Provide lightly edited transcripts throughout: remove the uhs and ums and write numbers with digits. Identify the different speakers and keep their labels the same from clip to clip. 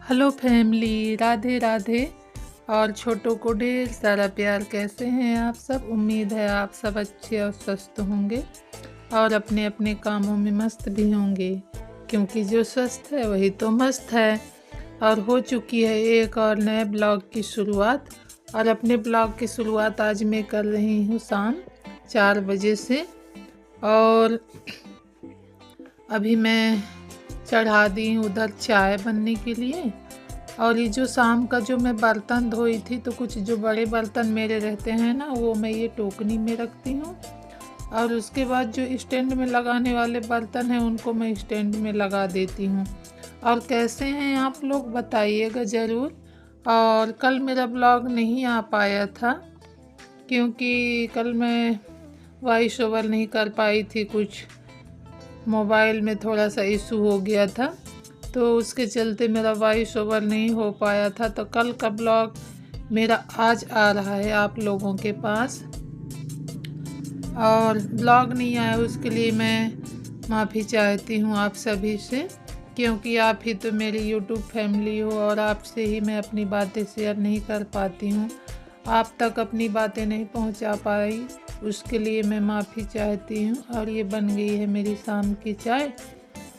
Speaker 1: Hello family, Radhe Radhe. और छोटों को ढेर सारा प्यार। कैसे हैं आप सब? उम्मीद है आप सब अच्छे और स्वस्थ होंगे और अपने अपने कामों में मस्त भी होंगे, क्योंकि जो स्वस्थ है वही तो मस्त है। और हो चुकी है एक और नए ब्लॉग की शुरुआत। और अपने ब्लॉग की शुरुआत आज मैं कर रही हूँ शाम 4 बजे से। और अभी मैं चढ़ा दी हूँ उधर चाय बनने के लिए। और ये जो शाम का जो मैं बर्तन धोई थी, तो कुछ जो बड़े बर्तन मेरे रहते हैं ना, वो मैं ये टोकनी में रखती हूँ। और उसके बाद जो स्टैंड में लगाने वाले बर्तन हैं उनको मैं स्टैंड में लगा देती हूँ। और कैसे हैं आप लोग बताइएगा ज़रूर। और कल मेरा ब्लॉग नहीं आ पाया था, क्योंकि कल मैं वॉइस ओवर नहीं कर पाई थी। कुछ मोबाइल में थोड़ा सा इशू हो गया था, तो उसके चलते मेरा वॉइस ओवर नहीं हो पाया था। तो कल का ब्लॉग मेरा आज आ रहा है आप लोगों के पास। और ब्लॉग नहीं आया उसके लिए मैं माफ़ी चाहती हूँ आप सभी से, क्योंकि आप ही तो मेरी यूट्यूब फैमिली हो और आपसे ही मैं अपनी बातें शेयर नहीं कर पाती हूँ, आप तक अपनी बातें नहीं पहुँचा पाई। उसके लिए मैं माफ़ी चाहती हूँ। और ये बन गई है मेरी शाम की चाय।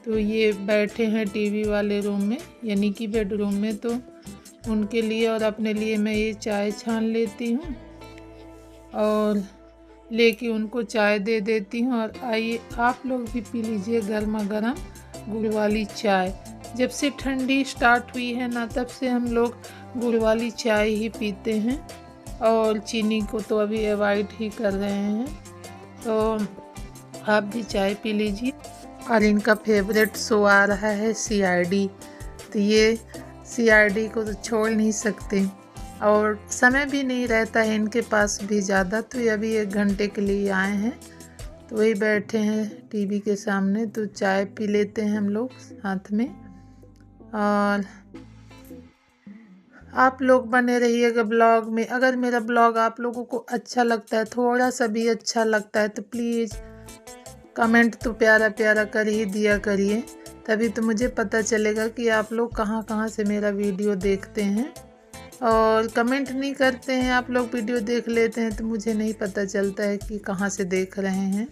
Speaker 1: तो ये बैठे हैं टीवी वाले रूम में, यानी कि बेडरूम में, तो उनके लिए और अपने लिए मैं ये चाय छान लेती हूँ और लेके उनको चाय दे देती हूँ। और आइए आप लोग भी पी लीजिए गर्मा गर्म गुड़ वाली चाय। जब से ठंडी स्टार्ट हुई है ना, तब से हम लोग गुड़ वाली चाय ही पीते हैं और चीनी को तो अभी अवॉइड ही कर रहे हैं। तो आप भी चाय पी लीजिए। और इनका फेवरेट शो आ रहा है CID, तो ये CID को तो छोड़ नहीं सकते। और समय भी नहीं रहता है इनके पास भी ज़्यादा, तो ये अभी 1 घंटे के लिए आए हैं, तो वही बैठे हैं टीवी के सामने। तो चाय पी लेते हैं हम लोग साथ में। और आप लोग बने रहिएगा ब्लॉग में। अगर मेरा ब्लॉग आप लोगों को अच्छा लगता है, थोड़ा सा भी अच्छा लगता है, तो प्लीज़ कमेंट तो प्यारा प्यारा कर ही दिया करिए, तभी तो मुझे पता चलेगा कि आप लोग कहाँ कहाँ से मेरा वीडियो देखते हैं। और कमेंट नहीं करते हैं, आप लोग वीडियो देख लेते हैं, तो मुझे नहीं पता चलता है कि कहाँ से देख रहे हैं।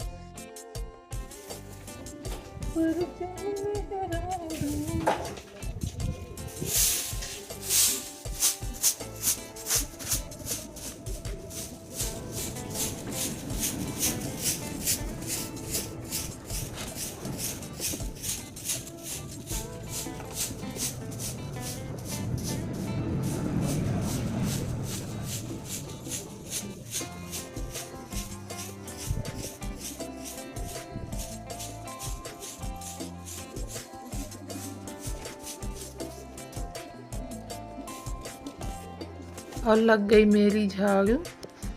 Speaker 1: और लग गई मेरी झाड़ू।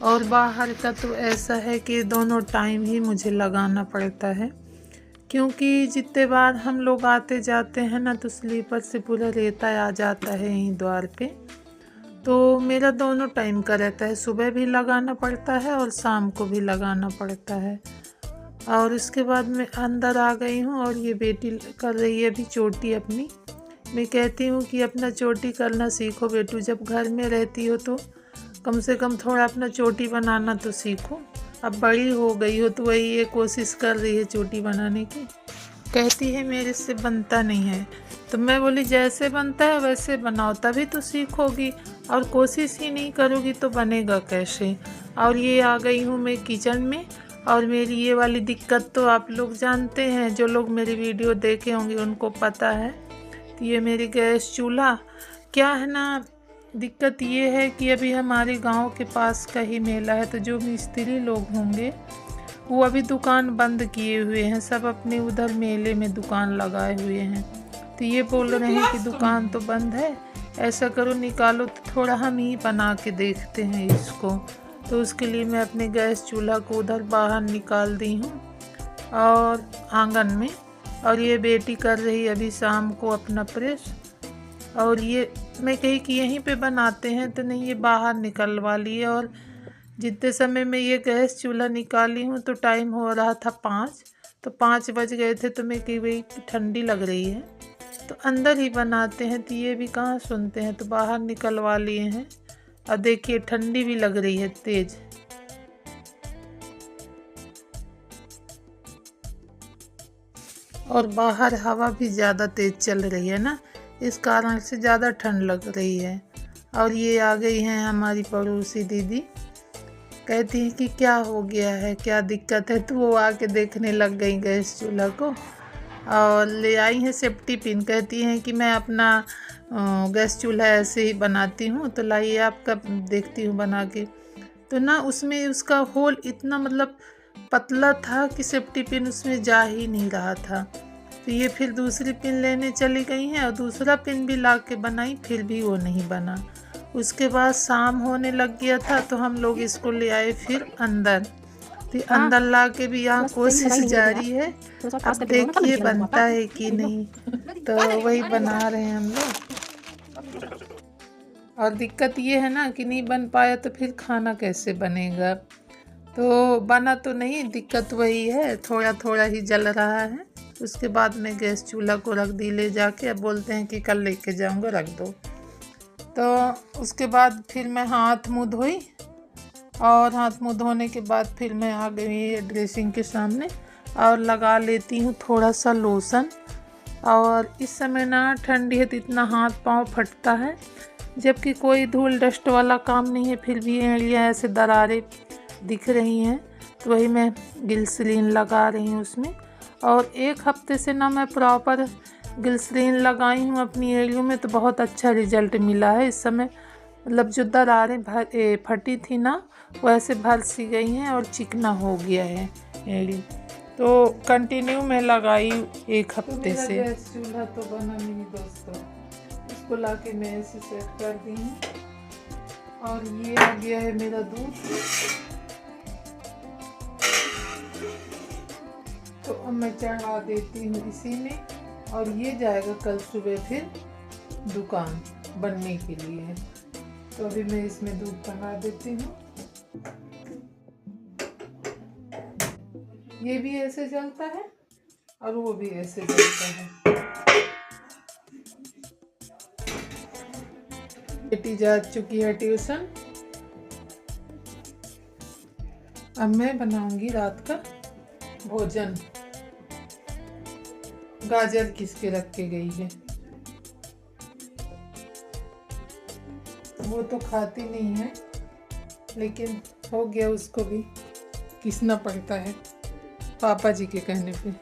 Speaker 1: और बाहर का तो ऐसा है कि दोनों टाइम ही मुझे लगाना पड़ता है, क्योंकि जितने बार हम लोग आते जाते हैं ना, तो स्लीपर से पूरा रेता आ जाता है यहीं द्वार पे। तो मेरा दोनों टाइम का रहता है, सुबह भी लगाना पड़ता है और शाम को भी लगाना पड़ता है। और उसके बाद मैं अंदर आ गई हूँ और ये बेटी कर रही है अभी चोटी अपनी। मैं कहती हूँ कि अपना चोटी करना सीखो बेटू, जब घर में रहती हो तो कम से कम थोड़ा अपना चोटी बनाना तो सीखो। अब बड़ी हो गई हो तो वही ये कोशिश कर रही है चोटी बनाने की। कहती है मेरे से बनता नहीं है, तो मैं बोली जैसे बनता है वैसे बनाओ, तभी तो सीखोगी। और कोशिश ही नहीं करोगी तो बनेगा कैसे। और ये आ गई हूँ मैं किचन में। और मेरी ये वाली दिक्कत तो आप लोग जानते हैं, जो लोग मेरी वीडियो देखे होंगे उनको पता है। तो ये मेरी गैस चूल्हा क्या है ना, दिक्कत ये है कि अभी हमारे गांव के पास का ही मेला है, तो जो मिस्त्री लोग होंगे वो अभी दुकान बंद किए हुए हैं, सब अपने उधर मेले में दुकान लगाए हुए हैं। तो ये बोल रहे हैं कि दुकान तो बंद है, ऐसा करो निकालो तो थोड़ा हम ही बना के देखते हैं इसको। तो उसके लिए मैं अपने गैस चूल्हा को उधर बाहर निकाल दी हूँ और आंगन में। और ये बेटी कर रही अभी शाम को अपना प्रेस। और ये मैं कही कि यहीं पे बनाते हैं, तो नहीं, ये बाहर निकलवा लिए। और जितने समय में ये गैस चूल्हा निकाली हूँ तो टाइम हो रहा था 5, तो 5 बज गए थे। तो मैं कही भाई ठंडी लग रही है, तो अंदर ही बनाते हैं, तो ये भी कहाँ सुनते हैं, तो बाहर निकलवा लिए हैं। और देखिए ठंडी भी लग रही है तेज। और बाहर हवा भी ज़्यादा तेज चल रही है ना, इस कारण से ज़्यादा ठंड लग रही है। और ये आ गई हैं हमारी पड़ोसी दीदी, कहती हैं कि क्या हो गया है, क्या दिक्कत है, तो वो आके देखने लग गई गैस चूल्हा को और ले आई हैं सेफ्टी पिन। कहती हैं कि मैं अपना गैस चूल्हा ऐसे ही बनाती हूँ, तो लाइए आपका देखती हूँ बना के। तो ना उसमें उसका होल इतना मतलब पतला था कि सेफ्टी पिन उसमें जा ही नहीं रहा था। तो ये फिर दूसरी पिन लेने चली गई हैं और दूसरा पिन भी ला के बनाई, फिर भी वो नहीं बना। उसके बाद शाम होने लग गया था तो हम लोग इसको ले आए फिर अंदर। तो अंदर ला के भी यहाँ कोशिश जारी है, अब देखिए बनता है कि नहीं। तो वही बना रहे हैं हम लोग। और दिक्कत ये है ना कि नहीं बन पाया तो फिर खाना कैसे बनेगा। तो बना तो नहीं, दिक्कत वही है, थोड़ा थोड़ा ही जल रहा है। उसके बाद में गैस चूल्हा को रख दी ले जाके, अब बोलते हैं कि कल लेके जाऊंगा, रख दो। तो उसके बाद फिर मैं हाथ मुँह धोई और हाथ मुँह धोने के बाद फिर मैं आ गई ड्रेसिंग के सामने और लगा लेती हूँ थोड़ा सा लोशन। और इस समय ना ठंडी है तो इतना हाथ पाँव फटता है, जबकि कोई धूल डस्ट वाला काम नहीं है, फिर भी एड़ियाँ ऐसे दरारें दिख रही हैं। तो वही मैं ग्लिसरीन लगा रही हूँ उसमें। और एक हफ्ते से ना मैं प्रॉपर ग्लिसरीन लगाई हूँ अपनी एड़ियों में, तो बहुत अच्छा रिजल्ट मिला है। इस समय मतलब जो दरारें फटी थी ना वो ऐसे भर सी गई हैं और चिकना हो गया है एड़ी। तो कंटिन्यू मैं लगाई एक हफ्ते से। गैस चूल्हा तो बना नहीं दोस्तों, इसको लाके मैं ऐसे सेट कर दी हूँ। और ये आ गया है मेरा दूध, तो अब मैं चढ़ा देती हूँ इसी में। और ये जाएगा कल सुबह फिर दुकान बनने के लिए। तो अभी मैं इसमें दूध बना देती हूँ। ये भी ऐसे जलता है और वो भी ऐसे जलता है। बेटी जा चुकी है ट्यूशन, अब मैं बनाऊंगी रात का भोजन। गाजर घिस के रख के गई है, वो तो खाती नहीं है, लेकिन हो गया, उसको भी घिसना पड़ता है पापा जी के कहने पे।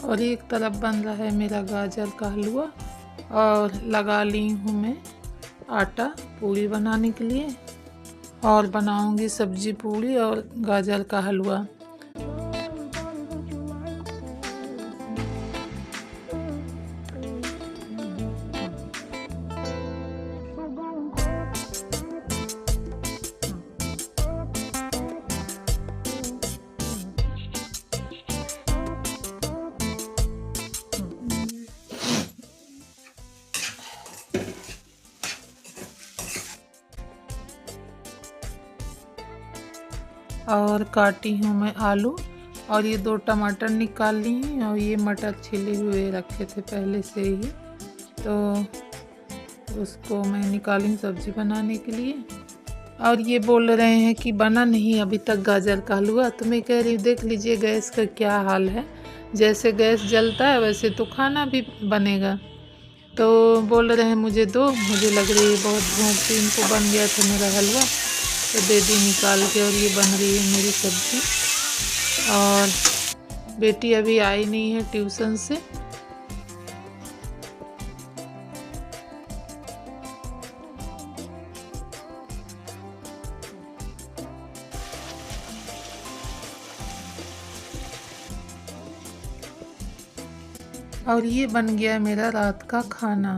Speaker 1: और एक तरफ बन रहा है मेरा गाजर का हलवा और लगा ली हूँ मैं आटा पूड़ी बनाने के लिए। और बनाऊंगी सब्जी पूड़ी और गाजर का हलवा। और काटी हूँ मैं आलू, और ये 2 टमाटर निकाल ली हैं। और ये मटर छिले हुए रखे थे पहले से ही, तो उसको मैं निकाली सब्ज़ी बनाने के लिए। और ये बोल रहे हैं कि बना नहीं अभी तक गाजर का हलवा, तो मैं कह रही हूँ देख लीजिए गैस का क्या हाल है, जैसे गैस जलता है वैसे तो खाना भी बनेगा। तो बोल रहे हैं मुझे दो, मुझे लग रही है बहुत भूख थी, इनको बन गया था मेरा हलवा, तो दे दी निकाल के। और ये बन रही है मेरी सब्ज़ी। और बेटी अभी आई नहीं है ट्यूशन से, और ये बन गया मेरा रात का खाना।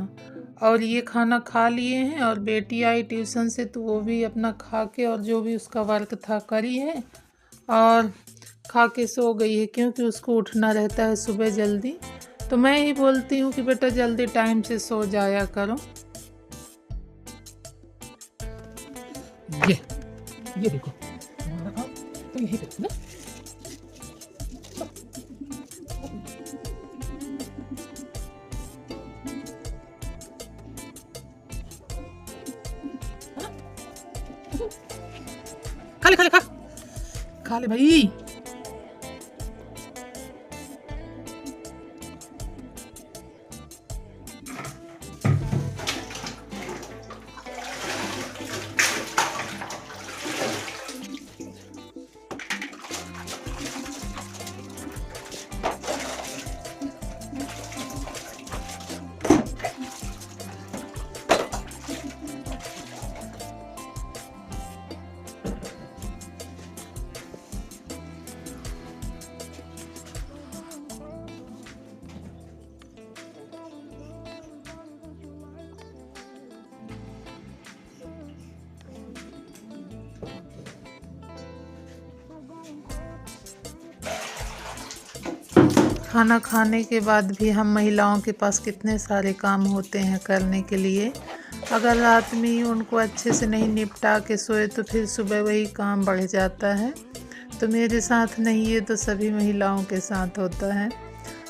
Speaker 1: और ये खाना खा लिए हैं और बेटी आई ट्यूशन से तो वो भी अपना खा के और जो भी उसका वर्क था करी है और खा के सो गई है, क्योंकि उसको उठना रहता है सुबह जल्दी। तो मैं ही बोलती हूँ कि बेटा जल्दी टाइम से सो जाया करो। ये देखो तो यही पे ना। खा ले खा ले खा ले भाई। खाना खाने के बाद भी हम महिलाओं के पास कितने सारे काम होते हैं करने के लिए। अगर रात में ही उनको अच्छे से नहीं निपटा के सोए तो फिर सुबह वही काम बढ़ जाता है। तो मेरे साथ नहीं, ये तो सभी महिलाओं के साथ होता है।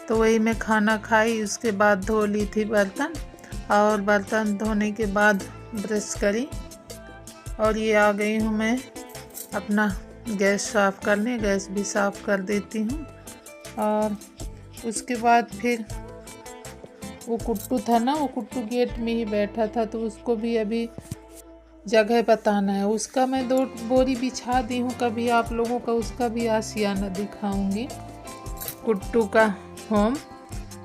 Speaker 1: तो वही मैं खाना खाई, उसके बाद धो ली थी बर्तन, और बर्तन धोने के बाद ब्रश करी और ये आ गई हूँ मैं अपना गैस साफ़ करने। गैस भी साफ़ कर देती हूँ। और उसके बाद फिर वो कुट्टू था ना, वो कुट्टू गेट में ही बैठा था, तो उसको भी अभी जगह बताना है। उसका मैं 2 बोरी बिछा दी हूँ, कभी आप लोगों का उसका भी आशियाना दिखाऊंगी, कुट्टू का होम।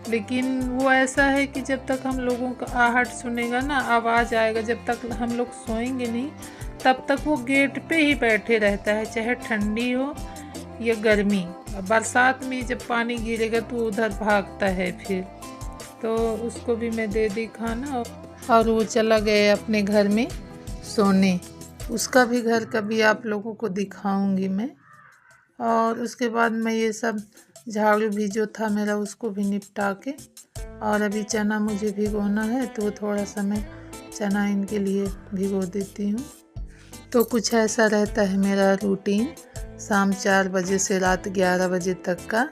Speaker 1: लेकिन वो ऐसा है कि जब तक हम लोगों का आहट सुनेगा ना, आवाज़ आएगा, जब तक हम लोग सोएंगे नहीं तब तक वो गेट पे ही बैठे रहता है, चाहे ठंडी हो या गर्मी। बरसात में जब पानी गिरेगा तो उधर भागता है फिर। तो उसको भी मैं दे दी खाना और वो चला गया अपने घर में सोने। उसका भी घर कभी आप लोगों को दिखाऊंगी मैं। और उसके बाद मैं ये सब झाड़ू भी जो था मेरा उसको भी निपटा के, और अभी चना मुझे भिगोना है तो थोड़ा सा मैं चना इनके लिए भिगो देती हूँ। तो कुछ ऐसा रहता है मेरा रूटीन, शाम 4 बजे से रात 11 बजे तक का।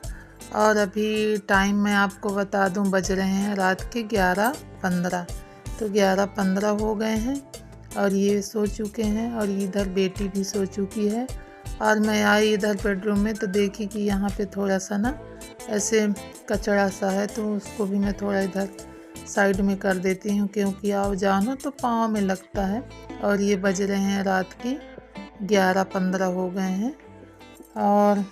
Speaker 1: और अभी टाइम मैं आपको बता दूं, बज रहे हैं रात के 11:15। तो 11:15 हो गए हैं और ये सो चुके हैं, और इधर बेटी भी सो चुकी है। और मैं आई इधर बेडरूम में तो देखी कि यहाँ पे थोड़ा सा ना ऐसे कचरा सा है, तो उसको भी मैं थोड़ा इधर साइड में कर देती हूँ, क्योंकि आओ जानो तो पाँव में लगता है। और ये बज रहे हैं रात के 11:15 हो गए हैं। और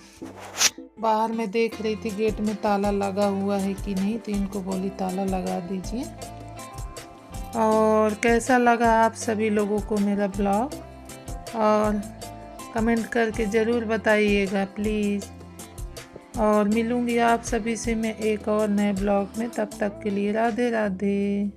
Speaker 1: बाहर मैं देख रही थी गेट में ताला लगा हुआ है कि नहीं, तो इनको बोली ताला लगा दीजिए। और कैसा लगा आप सभी लोगों को मेरा ब्लॉग, और कमेंट करके ज़रूर बताइएगा प्लीज़। और मिलूँगी आप सभी से मैं एक और नए ब्लॉग में, तब तक के लिए राधे राधे।